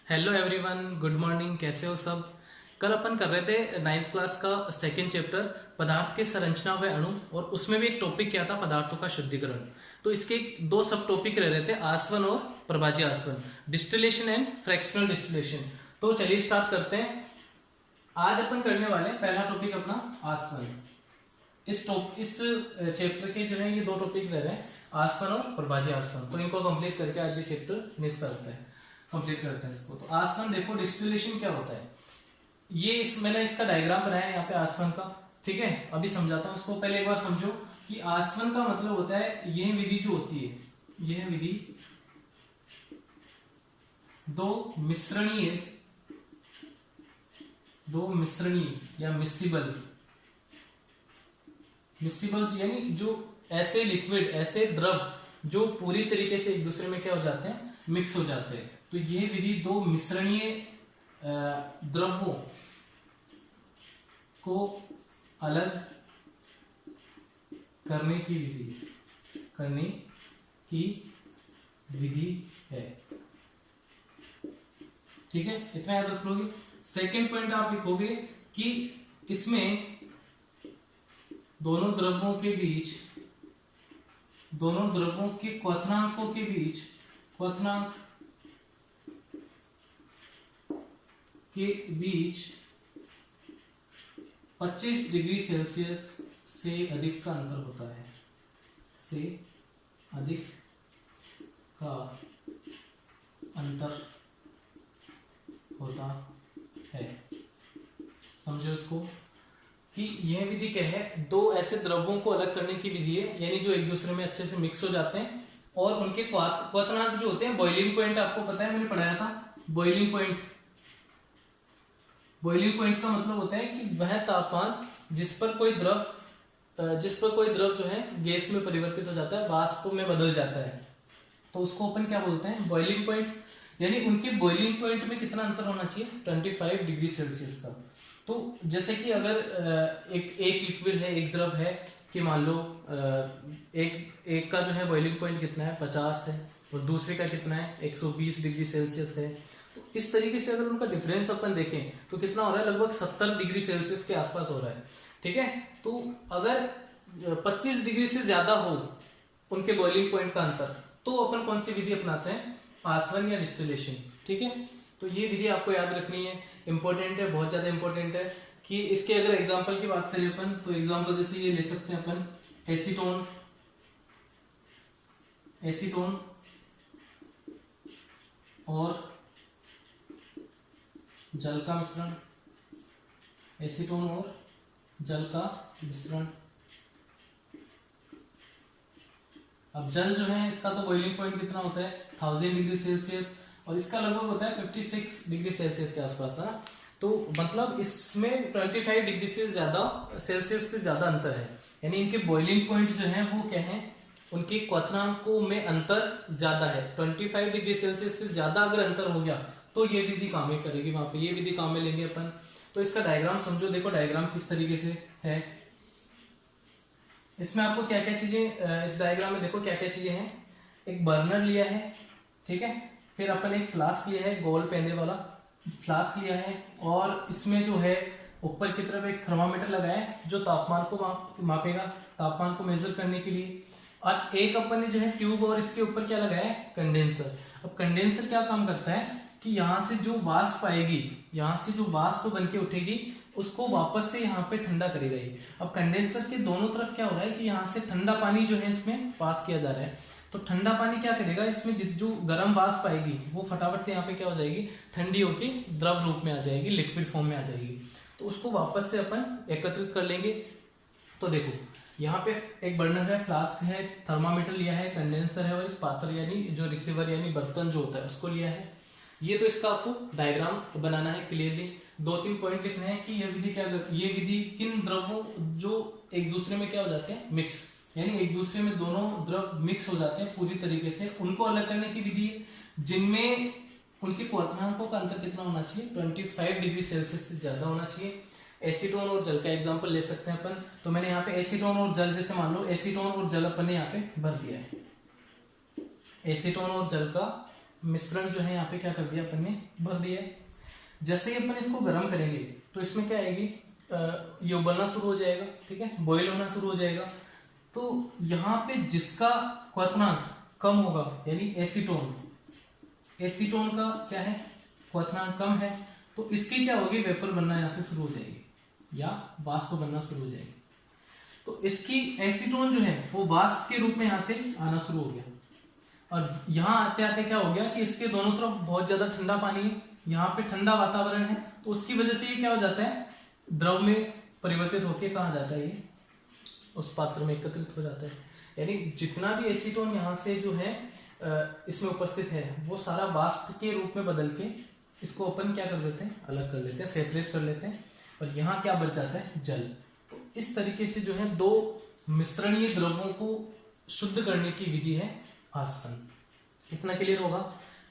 Hello everyone, good morning. कैसे हो सब। कल अपन कर रहे थे नाइन्थ क्लास का सेकंड चैप्टर पदार्थ के संरचना व अणु, और उसमें भी एक टॉपिक क्या था, पदार्थों का शुद्धिकरण। तो इसके दो सब टॉपिक रह रहे थे, आसवन और प्रभाज्य आसवन, डिस्टिलेशन एंड फ्रैक्शनल डिस्टिलेशन। तो चलिए स्टार्ट करते हैं। आज अपन करने वाले हैं पहला टॉपिक अपना आसवन। इस चैप्टर के जो है ये दो टॉपिक रह रहे हैं, आसवन और प्रभाज्य आसवन। तो इनको कंप्लीट करके आज ये चैप्टर फिनिश करते हैं, कंप्लीट करते हैं इसको। तो आसवन देखो, डिस्टिलेशन क्या होता है, ये मैंने इसका डायग्राम बनाया है यहाँ पे आसवन का। ठीक है, अभी समझाता हूँ उसको। पहले एक बार समझो कि आसवन का मतलब होता है, यह विधि जो होती है, यह विधि दो मिश्रणीय या मिसिबल यानी जो ऐसे लिक्विड, ऐसे द्रव जो पूरी तरीके से एक दूसरे में क्या हो जाते हैं, मिक्स हो जाते हैं। तो यह विधि दो मिश्रणीय द्रवों को अलग करने की विधि है। ठीक है, इतना याद रख लोगे। सेकेंड पॉइंट आप लिखोगे कि इसमें दोनों द्रवों के क्वथनांकों के बीच 25 डिग्री सेल्सियस से अधिक का अंतर होता है, समझो इसको कि यह विधि क्या है, दो ऐसे द्रवों को अलग करने की विधि है, यानी जो एक दूसरे में अच्छे से मिक्स हो जाते हैं और उनके क्वथनांक जो होते हैं, बॉइलिंग पॉइंट आपको पता है, मैंने पढ़ाया था। बॉइलिंग पॉइंट का मतलब होता है कि वह तापमान जिस पर कोई द्रव जो है गैस में परिवर्तित हो जाता है, वाष्प में बदल जाता है, तो उसको अपन क्या बोलते हैं, बॉइलिंग पॉइंट। यानी उनके बॉइलिंग पॉइंट में कितना अंतर होना चाहिए, 25 डिग्री सेल्सियस का। तो जैसे कि अगर एक लिक्विड है, एक द्रव है, कि मान लो एक का जो है बॉइलिंग पॉइंट कितना है, 50 है, और दूसरे का कितना है, 120 डिग्री सेल्सियस है। तो इस तरीके से अगर उनका डिफरेंस अपन देखें तो कितना हो रहा है, लगभग 70 डिग्री सेल्सियस के आसपास हो रहा है। ठीक है, तो अगर 25 डिग्री से ज्यादा हो उनके बॉइलिंग पॉइंट का अंतर, तो अपन कौन सी विधि अपनाते हैं, आसवन या डिस्टिलेशन। ठीक है, तो ये विधि आपको याद रखनी है, इंपॉर्टेंट है, बहुत ज्यादा इंपॉर्टेंट है। कि इसके अगर एग्जांपल की बात करें अपन, तो एग्जांपल जैसे ये ले सकते हैं अपन, एसीटोन और जल का मिश्रण, एसीटोन और जल का मिश्रण। अब जल जो है, इसका तो बॉइलिंग पॉइंट कितना होता है, 1000 डिग्री सेल्सियस, और इसका लगभग होता है 56 डिग्री सेल्सियस के आसपास, है ना। तो मतलब इसमें 25 डिग्री से ज्यादा सेल्सियस से ज्यादा अंतर है, यानी इनके बॉइलिंग पॉइंट जो है वो क्या है, उनके क्वथनांकों में अंतर ज्यादा है। 25 डिग्री सेल्सियस से ज्यादा अगर अंतर हो गया तो ये विधि काम में करेगी, वहां पे ये विधि काम में लेंगे अपन। तो इसका डायग्राम समझो, देखो डायग्राम किस तरीके से है। इसमें आपको क्या क्या चीजें, इस डायग्राम में देखो क्या क्या चीजें हैं। एक बर्नर लिया है, ठीक है, फिर अपन एक फ्लास्क लिया है, गोल पेंदे वाला फ्लास्क लिया है, और इसमें जो है ऊपर की तरफ एक थर्मामीटर लगाया है जो तापमान को मापेगा, तापमान को मेजर करने के लिए। और एक अपन ने जो है ट्यूब, और इसके ऊपर क्या लगाया है, कंडेंसर। अब कंडेंसर क्या काम करता है कि यहाँ से जो वाष्प आएगी, यहाँ से जो वाष्प बन के उठेगी, उसको वापस से यहाँ पे ठंडा करेगा ये। अब कंडेंसर के दोनों तरफ क्या हो रहा है कि यहाँ से ठंडा पानी जो है इसमें पास किया जा रहा है। तो ठंडा पानी क्या करेगा, इसमें जो गर्म वाष्प आएगी वो फटाफट से यहाँ पे क्या हो जाएगी, ठंडी होके द्रव रूप में आ जाएगी, लिक्विड फॉर्म में आ जाएगी। तो उसको वापस से अपन एकत्रित कर लेंगे। तो देखो यहाँ पे एक बर्नर है, फ्लास्क है, थर्मामीटर लिया है, कंडेंसर है, और एक पात्र यानी जो रिसीवर यानी बर्तन जो होता है उसको लिया है। ये तो इसका आपको डायग्राम बनाना है क्लियरली। 2-3 पॉइंट लिखने हैं कि यह विधि क्या, ये विधि किन द्रवों जो एक दूसरे में क्या हो जाते हैं, मिक्स, यानी एक दूसरे में दोनों द्रव मिक्स हो जाते हैं पूरी तरीके से, उनको अलग करने की विधि है, जिनमें उनके क्वथनांकों का अंतर कितना होना चाहिए, 25 डिग्री सेल्सियस से ज्यादा होना चाहिए। एसीटोन और जल का एग्जांपल ले सकते हैं अपन। तो मैंने यहाँ पे एसीटोन और जल, जैसे मान लो एसीटोन और जल अपन ने यहाँ पे भर दिया है, एसीटोन और जल का मिश्रण जो है यहाँ पे क्या कर दिया अपन ने, भर दिया है। जैसे ही अपन इसको गर्म करेंगे तो इसमें क्या आएगी, ये उबलना शुरू हो जाएगा, ठीक है, बॉईल होना शुरू हो जाएगा। तो यहाँ पे जिसका क्वथनांक कम होगा यानी एसीटोन, एसीटोन का क्या है, क्वथनांक कम है, तो इसकी क्या होगी, वेपर बनना यहाँ से शुरू हो जाएगी या वाष्प बनना शुरू हो जाएगी। तो इसकी एसीटोन जो है वो वाष्प के रूप में यहाँ से आना शुरू हो गया। और यहाँ आते आते क्या हो गया कि इसके दोनों तरफ बहुत ज्यादा ठंडा पानी है, यहाँ पे ठंडा वातावरण है, तो उसकी वजह से ये क्या हो जाता है, द्रव में परिवर्तित होके कहाँ जाता है, ये उस पात्र में एकत्रित हो जाता है। यानी जितना भी एसीटोन यहाँ से जो है इसमें उपस्थित है वो सारा वाष्प के रूप में बदल के इसको अपन क्या कर देते हैं, अलग कर लेते हैं, सेपरेट कर लेते हैं, और यहाँ क्या बच जाता है, जल। तो इस तरीके से जो है दो मिश्रणीय द्रवों को शुद्ध करने की विधि है आसवन। इतना क्लियर होगा,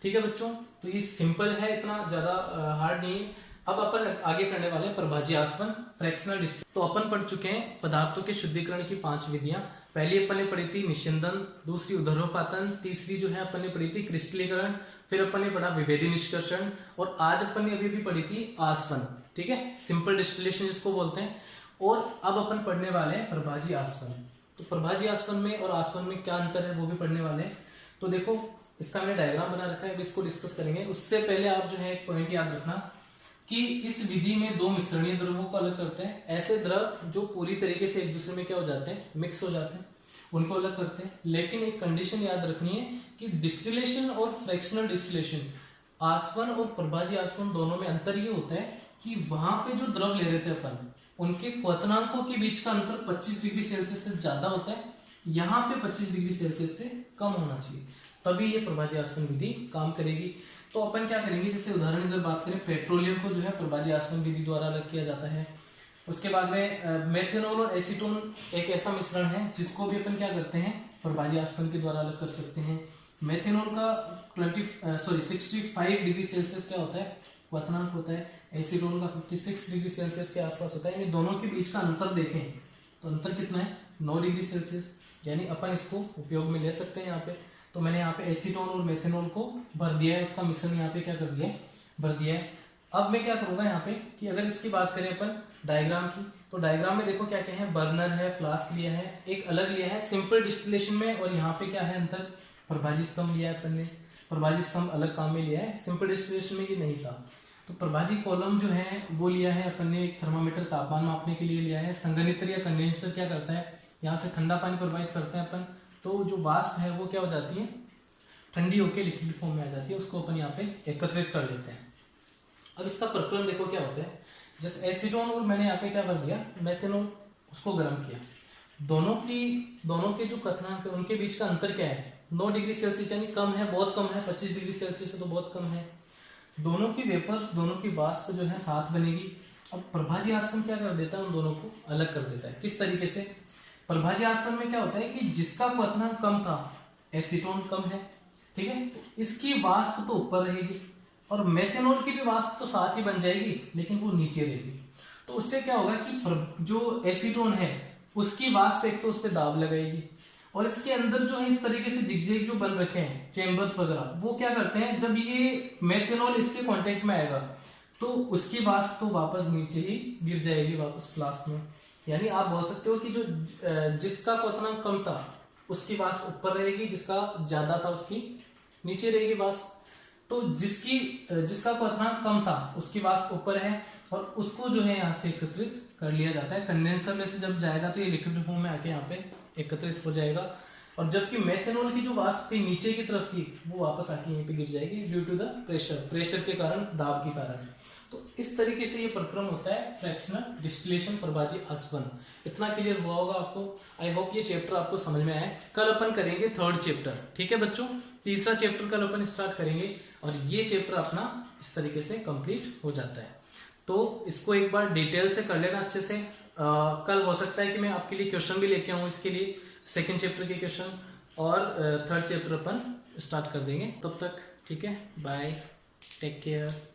ठीक है बच्चों। तो ये सिंपल है, इतना ज्यादा हार्ड नहीं है। अब अपन आगे करने वाले हैं प्रभाजी आसवन, फ्रैक्शनल डिस्टिलेशन। तो अपन पढ़ चुके हैं पदार्थों के शुद्धिकरण की 5 विधियां। पहली अपन ने पढ़ी थी निस्यंदन, दूसरी उदर्वपातन, तीसरी जो है अपन ने पढ़ी थी क्रिस्टलीकरण, फिर अपन ने पढ़ा विभेदी निष्कर्षण, और आज अपन ने अभी भी पढ़ी थी आसवन, ठीक है, सिंपल डिस्टिलेशन जिसको बोलते हैं। और अब अपन पढ़ने वाले हैं प्रभाजी आसवन। तो प्रभाजी आसवन में और आसवन में क्या अंतर है वो भी पढ़ने वाले हैं। तो देखो इसका मैंने डायग्राम बना रखा है, अब इसको डिस्कस करेंगे। उससे पहले आप जो है एक पॉइंट याद रखना कि इस विधि में दो मिश्रणीय द्रवों को अलग करते हैं। ऐसे द्रव जो पूरी तरीके से एक दूसरे में क्या हो जाते हैं, मिक्स हो जाते हैं, उनको अलग करते हैं। लेकिन एक कंडीशन याद रखनी है कि डिस्टिलेशन और फ्रैक्शनल डिस्टिलेशन, आसवन और प्रभाजी आसवन दोनों में अंतर ये होता है कि वहां पे जो द्रव ले रहे थे अपन, उनके क्वथनांकों के बीच का अंतर 25 डिग्री सेल्सियस से ज्यादा होता है, यहाँ पे 25 डिग्री सेल्सियस से कम होना चाहिए, तभी ये प्रभाजी आसवन विधि काम करेगी। तो अपन क्या करेंगे, जैसे उदाहरण अगर बात करें, पेट्रोलियम को जो है प्रभाजी आसवन विधि द्वारा अलग किया जाता है। उसके बाद में मेथेनॉल और एसीटोन एक ऐसा मिश्रण है जिसको भी अपन क्या करते हैं, प्रभाजी आसवन के द्वारा अलग कर सकते हैं। मेथेनॉल का 65 डिग्री सेल्सियस क्या होता है, क्वथनांक होता है, एसीटोन का 56 डिग्री सेल्सियस के आसपास होता है। यानी दोनों के बीच का अंतर देखें तो अंतर कितना है, 9 डिग्री सेल्सियस। यानी अपन इसको उपयोग में ले सकते हैं यहाँ पे। तो मैंने यहाँ पे एसीटोन और मेथेनॉल को भर दिया है, उसका मिश्रण यहाँ पे क्या कर दिया है, भर दिया है। अब मैं क्या करूंगा यहाँ पे कि अगर इसकी बात करें अपन डायग्राम की, तो डायग्राम में देखो क्या क्या है, बर्नर है, फ्लास्क लिया है, एक अलग लिया है सिंपल डिस्टिलेशन में, और यहाँ पे क्या है अंतर, प्रभाजी स्तंभ लिया है अपन ने, प्रभाजी स्तंभ अलग काम में लिया है, सिंपल डिस्टिलेशन में ये नहीं था। तो प्रभाजी कॉलम जो है वो लिया है अपन ने, एक थर्मामीटर तापमान मापने के लिए लिया है। संघनित्र या कंडेंसर क्या करता है, यहाँ से ठंडा पानी प्रवाहित करते हैं अपन, तो जो वाष्प है वो क्या हो जाती है, ठंडी होकर लिक्विड फॉर्म में आ जाती है, उसको अपन यहाँ पे एकत्रित कर लेते हैं। अब इसका प्रक्रम देखो क्या होता है, जैसे एसीटोन और मैंने यहाँ पे क्या कर दिया, मेथेनॉल, उसको गर्म किया। दोनों के जो क्वथनांक है उनके बीच का अंतर क्या है, 9 डिग्री सेल्सियस, यानी कम है, बहुत कम है, 25 डिग्री सेल्सियस से तो बहुत कम है। दोनों की वेपर्स, दोनों की वाष्प जो है साथ बनेगी। अब प्रभाजी आसवन क्या कर देता है, उन दोनों को अलग कर देता है। किस तरीके से, प्रभाजी आसवन में क्या होता है कि जिसका क्वथनांक कम था, एसीटोन कम है, ठीक है, तो इसकी वाष्प तो ऊपर रहेगी, और मेथेनॉल की भी वाष्प तो साथ ही बन जाएगी, लेकिन वो नीचे रहेगी। तो उससे क्या होगा कि जो एसीटोन है उसकी वाष्प एक तो उस पर दाब लगाएगी, और इसके अंदर जो है इस तरीके से जिगजैग जो बन रखे हैं चेम्बर्स वगैरह, वो क्या करते हैं, जब ये मेथेनॉल इसके कांटेक्ट में आएगा तो उसकी वाष्प तो वापस नीचे ही गिर जाएगी, वापस फ्लास्क में। यानी आप बोल सकते हो कि जो जिसका क्वथनांक कम था उसकी वाष्प ऊपर रहेगी, जिसका ज्यादा था उसकी नीचे रहेगी वाष्प। तो जिसका क्वथनांक कम था उसकी वाष्प ऊपर है, और उसको जो है यहाँ से एकत्रित कर लिया जाता है। कंडेंसर में से जब जाएगा तो ये लिक्विड फॉर्म में आके यहाँ पे एकत्रित हो जाएगा, और जबकि मेथेनॉल की जो वाष्प थी नीचे की तरफ थी वो वापस आके यहीं पे गिर जाएगी ड्यू टू द प्रेशर के कारण, दाब के कारण। तो इस तरीके से ये प्रक्रम होता है फ्रैक्शनल डिस्टिलेशन, प्रभाजी आसवन। इतना क्लियर हुआ होगा आपको। आई होप ये चैप्टर आपको समझ में आया। कल अपन करेंगे 3rd चैप्टर, ठीक है बच्चों, 3रा चैप्टर कल अपन स्टार्ट करेंगे, और ये चैप्टर अपना इस तरीके से कंप्लीट हो जाता है। तो इसको एक बार डिटेल से कर लेना अच्छे से। कल हो सकता है कि मैं आपके लिए क्वेश्चन भी लेके आऊँ इसके लिए, 2nd चैप्टर के क्वेश्चन, और 3rd चैप्टर अपन स्टार्ट कर देंगे। तब तक ठीक है, बाय, टेक केयर।